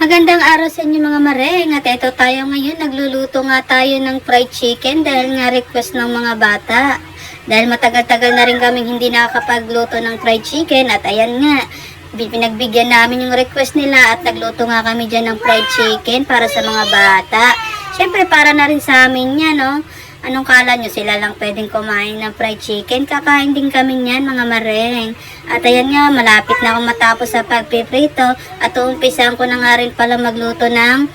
Magandang araw sa inyo mga mareng at ito tayo ngayon nagluluto nga tayo ng fried chicken dahil nga request ng mga bata. Dahil matagal-tagal na rin kaming hindi nakakapagluto ng fried chicken at ayan nga, pinagbigyan namin yung request nila at nagluto nga kami dyan ng fried chicken para sa mga bata. Siyempre para na rin sa amin yan, no? Anong kala nyo, sila lang pwedeng kumain ng fried chicken? Kakain din kami niyan mga mareng. At ayan nga, malapit na akong matapos sa pagpiprito at uumpisahan ko na nga rin pala magluto ng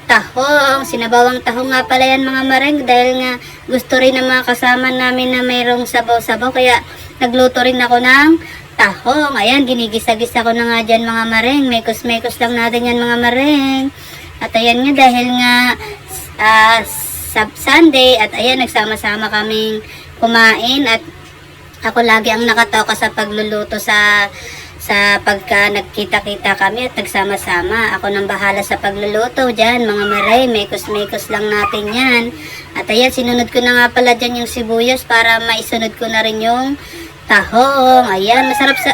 tahong. Sinabawang tahong nga pala yan mga mareng dahil nga gusto rin ng mga kasama namin na mayroong sabaw-sabaw kaya nagluto rin ako ng tahong. Ayan, ginigisa-gisa ko na nga dyan mga mareng. Mekos-mekos lang natin yan mga mareng. At ayan nga dahil nga Sunday at ayan nagsama-sama kaming kumain at ako lagi ang nakatoka sa pagluluto sa pagka nagkita-kita kami at nagsama-sama. Ako nang bahala sa pagluluto dyan mga maray, mekos-mekos lang natin yan. At ayan sinunod ko na nga pala dyan yung sibuyas para maisunod ko na rin yung tahong. Ayan,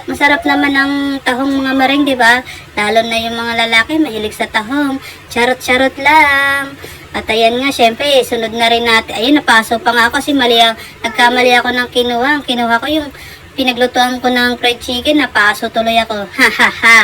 masarap naman ang tahong mga maring, di ba? Lalo na yung mga lalaki mahilig sa tahong. Charot-charot lang. At ayan nga, syempre, sunod na rin natin. Ayun, napaso pa nga ako kasi nagkamali ako ng kinuha. Ang kinuha ko yung pinaglutuan ko ng fried chicken, napaso tuloy ako. Ha ha ha.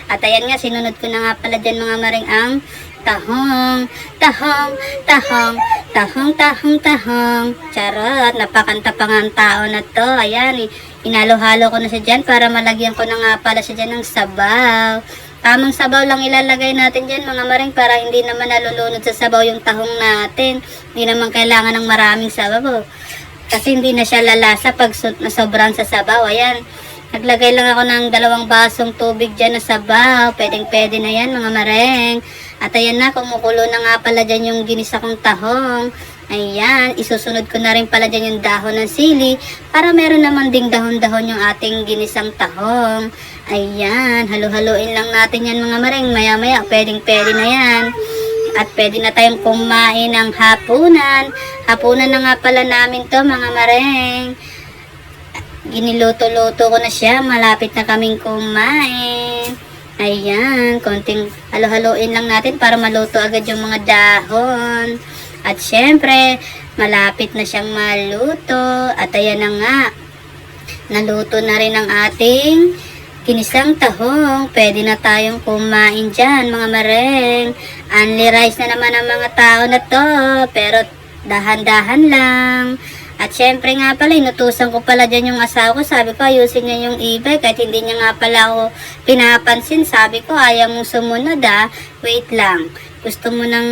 At ayan nga, sinunod ko na nga pala dyan mga maring ang tahong, tahong, tahong, tahong, tahong, tahong. Charot, napakanta pa nga ang tao na to. Ayan, inalo-halo ko na siya dyan para malagyan ko na nga pala siya dyan ng sabaw. Tamang sabaw lang ilalagay natin dyan mga maring para hindi naman nalulunod sa sabaw yung tahong natin. Hindi naman kailangan ng maraming sabaw. Kasi hindi na siya lalasa pag sobrang sa sabaw. Ayan, naglagay lang ako ng 2 basong tubig dyan na sabaw. Pwedeng-pwede na yan mga maring. At ayan na, kumukulo na nga pala dyan yung ginisa kong tahong. Ayan, isusunod ko na rin pala dyan yung dahon ng sili para meron naman ding dahon-dahon yung ating ginisang tahong. Ayan, halu-haluin lang natin yan mga maring. Maya-maya, pwedeng-pwede na yan. At pwede na tayong kumain ng hapunan. Hapunan na nga pala namin to mga maring. Giniluto-luto ko na siya. Malapit na kaming kumain. Ayan, konting halu-haluin lang natin para maluto agad yung mga dahon. At syempre, malapit na siyang maluto. At ayan na nga, naluto na rin ang ating ginisang tahong. Pwede na tayong kumain dyan mga mareng. Only rice na naman ang mga tao na to. Pero dahan-dahan lang. At syempre nga pala, inutusan ko pala dyan yung asawa ko. Sabi ko, ayusin niya yung e-bike. Kahit hindi niya nga pala ako pinapansin. Sabi ko, ayaw mong sumunod Wait lang. Gusto mo ng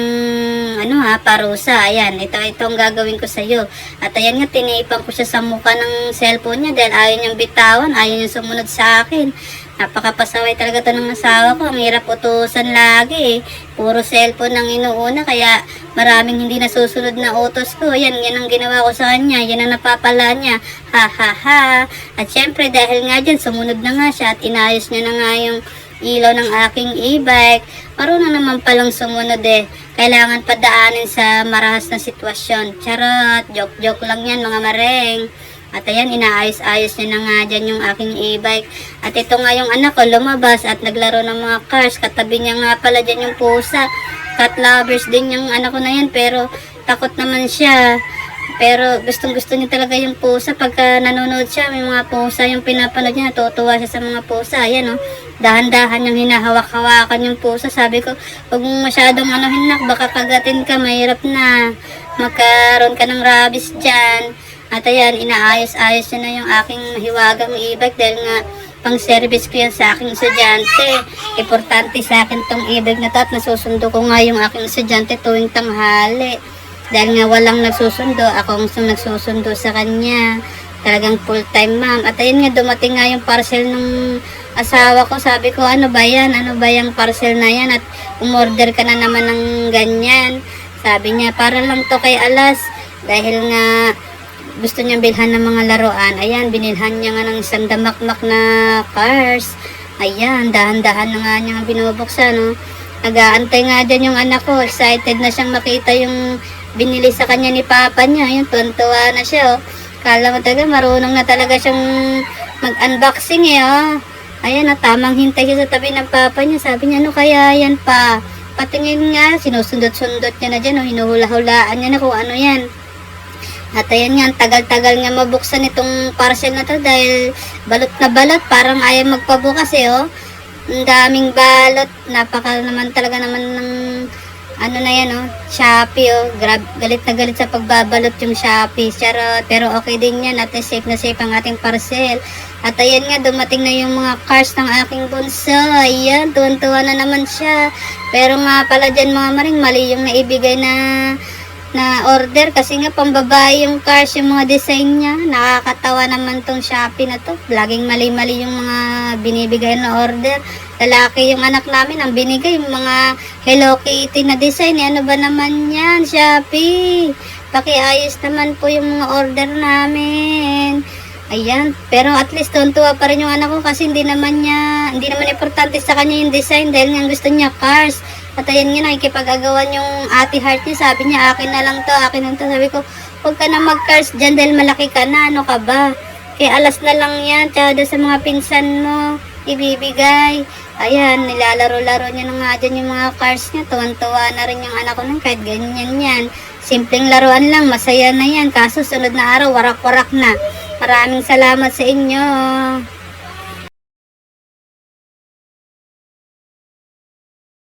parusa. Ayan, itong gagawin ko sa'yo. At ayan nga, tinipan ko siya sa mukha ng cellphone niya dahil ayaw niyang bitawan, ayaw niyang sumunod sa akin. Napakapasaway talaga to ng asawa ko. Ang hirap utusan lagi Puro cellphone ang inuuna kaya maraming hindi nasusunod na utos ko. Yan ang ginawa ko sa kanya. Yan ang napapala niya. Ha ha ha. At syempre dahil nga dyan, sumunod na nga siya at inayos niya na nga yung ilaw ng aking e-bike. Marunong naman palang sumunod Kailangan padaanin sa marahas na sitwasyon. Charot, joke-joke lang yan mga mareng. At ayan, inaayos-ayos niya na nga dyan yung aking e-bike. At ito nga yung anak ko lumabas at naglaro ng mga cars. Katabi niya nga pala dyan yung pusa. Cat lovers din yung anak ko na yan pero takot naman siya. Pero gustong-gusto niya talaga yung pusa. Pagka nanonood siya, may mga pusa yung pinapanood niya. Natutuwa siya sa mga pusa. Ayan dahan-dahan yung hinahawak-hawakan yung pusa. Sabi ko, huwag mong masyadong hinak. Baka kagatin ka, mahirap na. Magkaroon ka ng rabies dyan. At ayan, inaayos-ayos niya na yung aking mahiwagang e-bike dahil nga pang-service ko yan sa aking estudyante. Importante sa akin tong e-bike na to at nasusundo ko nga yung aking estudyante tuwing tanghali. Dahil nga walang nagsusundo, ako ang nagsusundo sa kanya. Talagang full-time ma'am. At ayun nga, dumating nga yung parcel ng asawa ko. Sabi ko, ano ba yan? Ano ba yung parcel na yan? At umorder ka na naman ng ganyan. Sabi niya, para lang to kay Alas. Dahil nga, gusto niyang bilhan ng mga laruan. Ayan, binilhan niya nga ng isang damakmak na cars. Ayan, dahan-dahan na nga niyang binubuksan. Nag-aantay nga dyan yung anak ko. Excited na siyang makita yung binili sa kanya ni papa niya. Ayun, tuwan-tuwa na siya. Kala mo talaga, marunong na talaga siyang mag-unboxing Ayan, tamang hintay siya sa tabi ng papa niya. Sabi niya, ano kaya yan pa? Patingin nga, sinusundot-sundot niya na dyan, hinuhula-hulaan niya na kung ano yan. At ayan nga, ang tagal-tagal nga mabuksan itong parcel na to dahil balot na balot, parang ayaw magpabukas oh. Ang daming balot, napaka naman talaga naman ng ano na yan Shopee galit na galit sa pagbabalot yung Shopee. Charot, pero okay din yan at safe na safe ang ating parcel. At ayan nga, dumating na yung mga cars ng aking bunso. Ayan, tuwan-tuwa na naman siya. Pero nga pala dyan mga maring, mali yung naibigay na order kasi nga pambabae yung cars, yung mga design niya. Nakakatawa naman tong Shopee na to. Laging mali-mali yung mga binibigay na order. Lalaki yung anak namin ang binigay, yung mga Hello Kitty na design. Ano ba naman yan, Shopee? Pakiayos naman po yung mga order namin. Ayan, pero at least tuwa pa rin yung anak ko kasi hindi naman importante sa kanya yung design dahil nga gusto niya cars. At ayan nga, nakikipag-agawan yung ate heart niya. Sabi niya, akin na lang to, akin lang to. Sabi ko, huwag ka na mag-cars dyan dahil malaki ka na, ano ka ba? Kaya alas na lang yan, tsaka sa mga pinsan mo, ibibigay. Ayan, nilalaro-laro niya na nga dyan yung mga cars niya. Tuwan-tuwa na rin yung anak ko nun, kahit ganyan yan. Simpleng laruan lang, masaya na yan. Kaso sunod na araw, warak-warak na. Maraming salamat sa inyo.